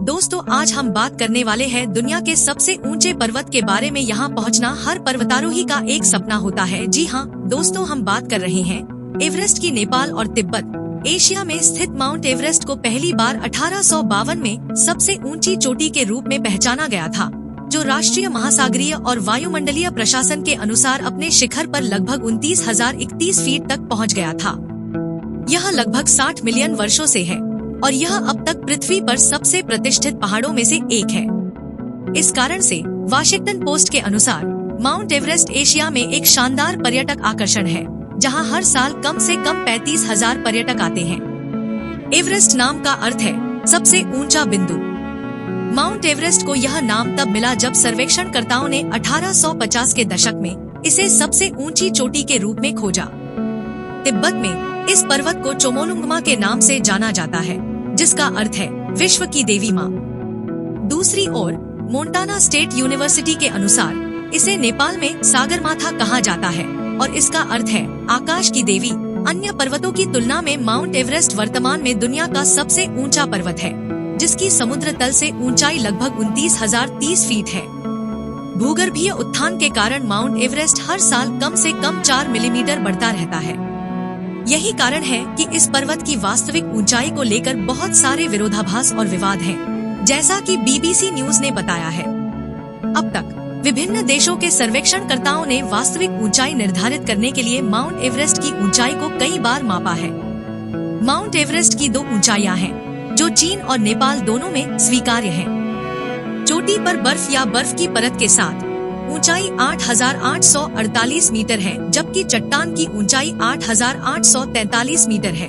दोस्तों आज हम बात करने वाले हैं दुनिया के सबसे ऊंचे पर्वत के बारे में। यहाँ पहुँचना हर पर्वतारोही का एक सपना होता है। जी हाँ दोस्तों, हम बात कर रहे हैं एवरेस्ट की। नेपाल और तिब्बत एशिया में स्थित माउंट एवरेस्ट को पहली बार 1852 में सबसे ऊंची चोटी के रूप में पहचाना गया था, जो राष्ट्रीय महासागरीय और वायुमंडलीय प्रशासन के अनुसार अपने शिखर पर लगभग 29,031 फीट तक पहुँच गया था। यह लगभग 60 मिलियन वर्षों से है और यह अब तक पृथ्वी पर सबसे प्रतिष्ठित पहाड़ों में से एक है। इस कारण से वाशिंगटन पोस्ट के अनुसार माउंट एवरेस्ट एशिया में एक शानदार पर्यटक आकर्षण है, जहां हर साल कम से कम 35,000 पर्यटक आते हैं। एवरेस्ट नाम का अर्थ है सबसे ऊंचा बिंदु। माउंट एवरेस्ट को यह नाम तब मिला जब सर्वेक्षणकर्ताओं ने 1850 के दशक में इसे सबसे ऊंची चोटी के रूप में खोजा। तिब्बत में इस पर्वत को चोमोलुंगमा के नाम से जाना जाता है, जिसका अर्थ है विश्व की देवी माँ। दूसरी ओर मोंटाना स्टेट यूनिवर्सिटी के अनुसार इसे नेपाल में सागरमाथा कहा जाता है और इसका अर्थ है आकाश की देवी। अन्य पर्वतों की तुलना में माउंट एवरेस्ट वर्तमान में दुनिया का सबसे ऊंचा पर्वत है, जिसकी समुद्र तल से ऊंचाई लगभग 29,030 फीट है। भूगर्भीय उत्थान के कारण माउंट एवरेस्ट हर साल कम से कम 4 मिलीमीटर बढ़ता रहता है। यही कारण है कि इस पर्वत की वास्तविक ऊंचाई को लेकर बहुत सारे विरोधाभास और विवाद हैं, जैसा कि बीबीसी न्यूज ने बताया है। अब तक विभिन्न देशों के सर्वेक्षणकर्ताओं ने वास्तविक ऊंचाई निर्धारित करने के लिए माउंट एवरेस्ट की ऊंचाई को कई बार मापा है। माउंट एवरेस्ट की 2 ऊंचाइयां हैं, जो चीन और नेपाल दोनों में स्वीकार्य हैं। चोटी पर बर्फ या बर्फ की परत के साथ ऊंचाई 8,848 मीटर है, जबकि चट्टान की ऊंचाई 8,843 मीटर है।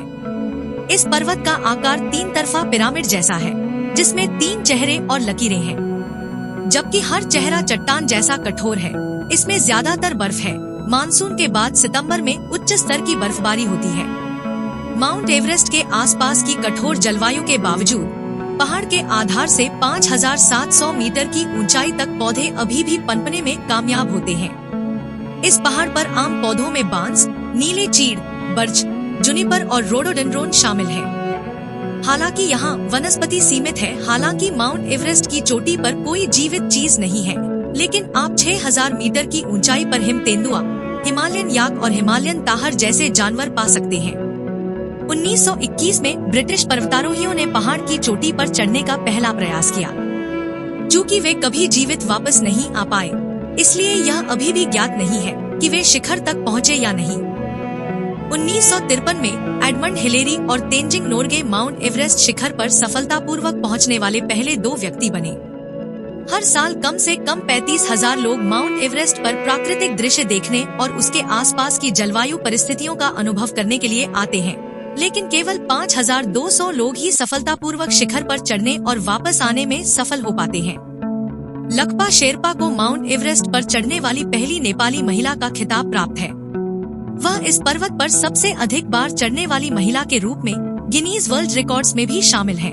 इस पर्वत का आकार 3 तरफा पिरामिड जैसा है, जिसमें 3 चेहरे और लकीरें हैं, जबकि हर चेहरा चट्टान जैसा कठोर है। इसमें ज्यादातर बर्फ है। मानसून के बाद सितंबर में उच्च स्तर की बर्फबारी होती है। माउंट एवरेस्ट के आसपास की कठोर जलवायु के बावजूद पहाड़ के आधार से 5,700 मीटर की ऊंचाई तक पौधे अभी भी पनपने में कामयाब होते हैं। इस पहाड़ पर आम पौधों में बांस, नीले चीड़, बर्च, जुनिपर और रोडोडेंड्रोन शामिल हैं। हालांकि यहाँ वनस्पति सीमित है। हालांकि माउंट एवरेस्ट की चोटी पर कोई जीवित चीज नहीं है, लेकिन आप 6,000 मीटर की ऊंचाई पर हिम तेंदुआ, हिमालयन याक और हिमालयन ताहर जैसे जानवर पा सकते हैं। 1921 में ब्रिटिश पर्वतारोहियों ने पहाड़ की चोटी पर चढ़ने का पहला प्रयास किया। चूँकि वे कभी जीवित वापस नहीं आ पाए, इसलिए यह अभी भी ज्ञात नहीं है कि वे शिखर तक पहुँचे या नहीं। 1953 में एडमंड हिलेरी और तेंजिंग नोर्गे माउंट एवरेस्ट शिखर पर सफलतापूर्वक पहुँचने वाले पहले 2 व्यक्ति बने। हर साल कम से कम 35,000 लोग माउंट एवरेस्ट पर प्राकृतिक दृश्य देखने और उसके आसपास की जलवायु परिस्थितियों का अनुभव करने के लिए आते हैं, लेकिन केवल 5,200 लोग ही सफलतापूर्वक शिखर पर चढ़ने और वापस आने में सफल हो पाते हैं। लक्पा शेरपा को माउंट एवरेस्ट पर चढ़ने वाली पहली नेपाली महिला का खिताब प्राप्त है। वह इस पर्वत पर सबसे अधिक बार चढ़ने वाली महिला के रूप में गिनीज वर्ल्ड रिकॉर्ड्स में भी शामिल है।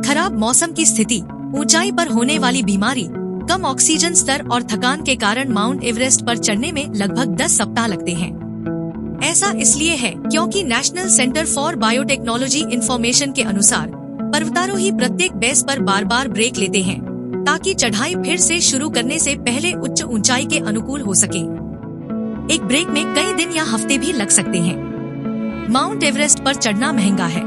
खराब मौसम की स्थिति, ऊंचाई पर होने वाली बीमारी, कम ऑक्सीजन स्तर और थकान के कारण माउंट एवरेस्ट पर चढ़ने में लगभग 10 सप्ताह लगते हैं। ऐसा इसलिए है क्योंकि national centre for biotechnology information के अनुसार पर्वतारोही प्रत्येक बेस पर बार बार ब्रेक लेते हैं, ताकि चढ़ाई फिर से शुरू करने से पहले उच्च ऊंचाई के अनुकूल हो सके। एक ब्रेक में कई दिन या हफ्ते भी लग सकते हैं। माउंट एवरेस्ट पर चढ़ना महंगा है।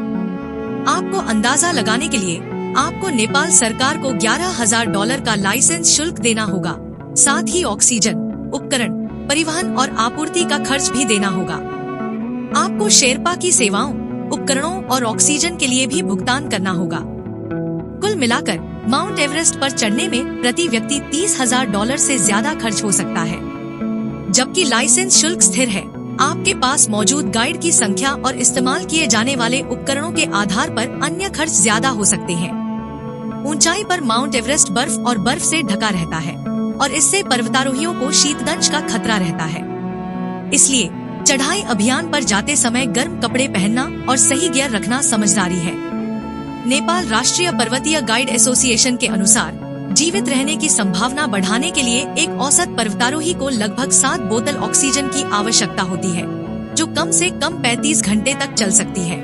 आपको अंदाजा लगाने के लिए आपको नेपाल सरकार को $11,000 का लाइसेंस शुल्क देना होगा। साथ ही ऑक्सीजन, उपकरण, परिवहन और आपूर्ति का खर्च भी देना होगा। आपको शेरपा की सेवाओं, उपकरणों और ऑक्सीजन के लिए भी भुगतान करना होगा। कुल मिलाकर माउंट एवरेस्ट पर चढ़ने में प्रति व्यक्ति $30,000 से ज्यादा खर्च हो सकता है। जबकि लाइसेंस शुल्क स्थिर है, आपके पास मौजूद गाइड की संख्या और इस्तेमाल किए जाने वाले उपकरणों के आधार पर अन्य खर्च ज्यादा हो सकते हैं। ऊंचाई पर माउंट एवरेस्ट बर्फ और बर्फ से ढका रहता है और इससे पर्वतारोहियों को शीतदंश का खतरा रहता है। इसलिए चढ़ाई अभियान पर जाते समय गर्म कपड़े पहनना और सही गियर रखना समझदारी है। नेपाल राष्ट्रीय पर्वतीय गाइड एसोसिएशन के अनुसार जीवित रहने की संभावना बढ़ाने के लिए एक औसत पर्वतारोही को लगभग 7 बोतल ऑक्सीजन की आवश्यकता होती है, जो कम से कम 35 घंटे तक चल सकती है।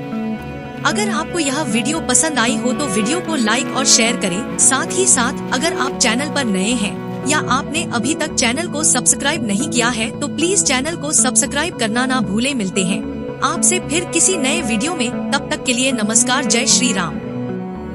अगर आपको यह वीडियो पसंद आई हो तो वीडियो को लाइक और शेयर करें। साथ ही साथ अगर आप चैनल पर नए हैं या आपने अभी तक चैनल को सब्सक्राइब नहीं किया है तो प्लीज चैनल को सब्सक्राइब करना ना भूले। मिलते हैं आपसे फिर किसी नए वीडियो में, तब तक के लिए नमस्कार। जय श्री राम।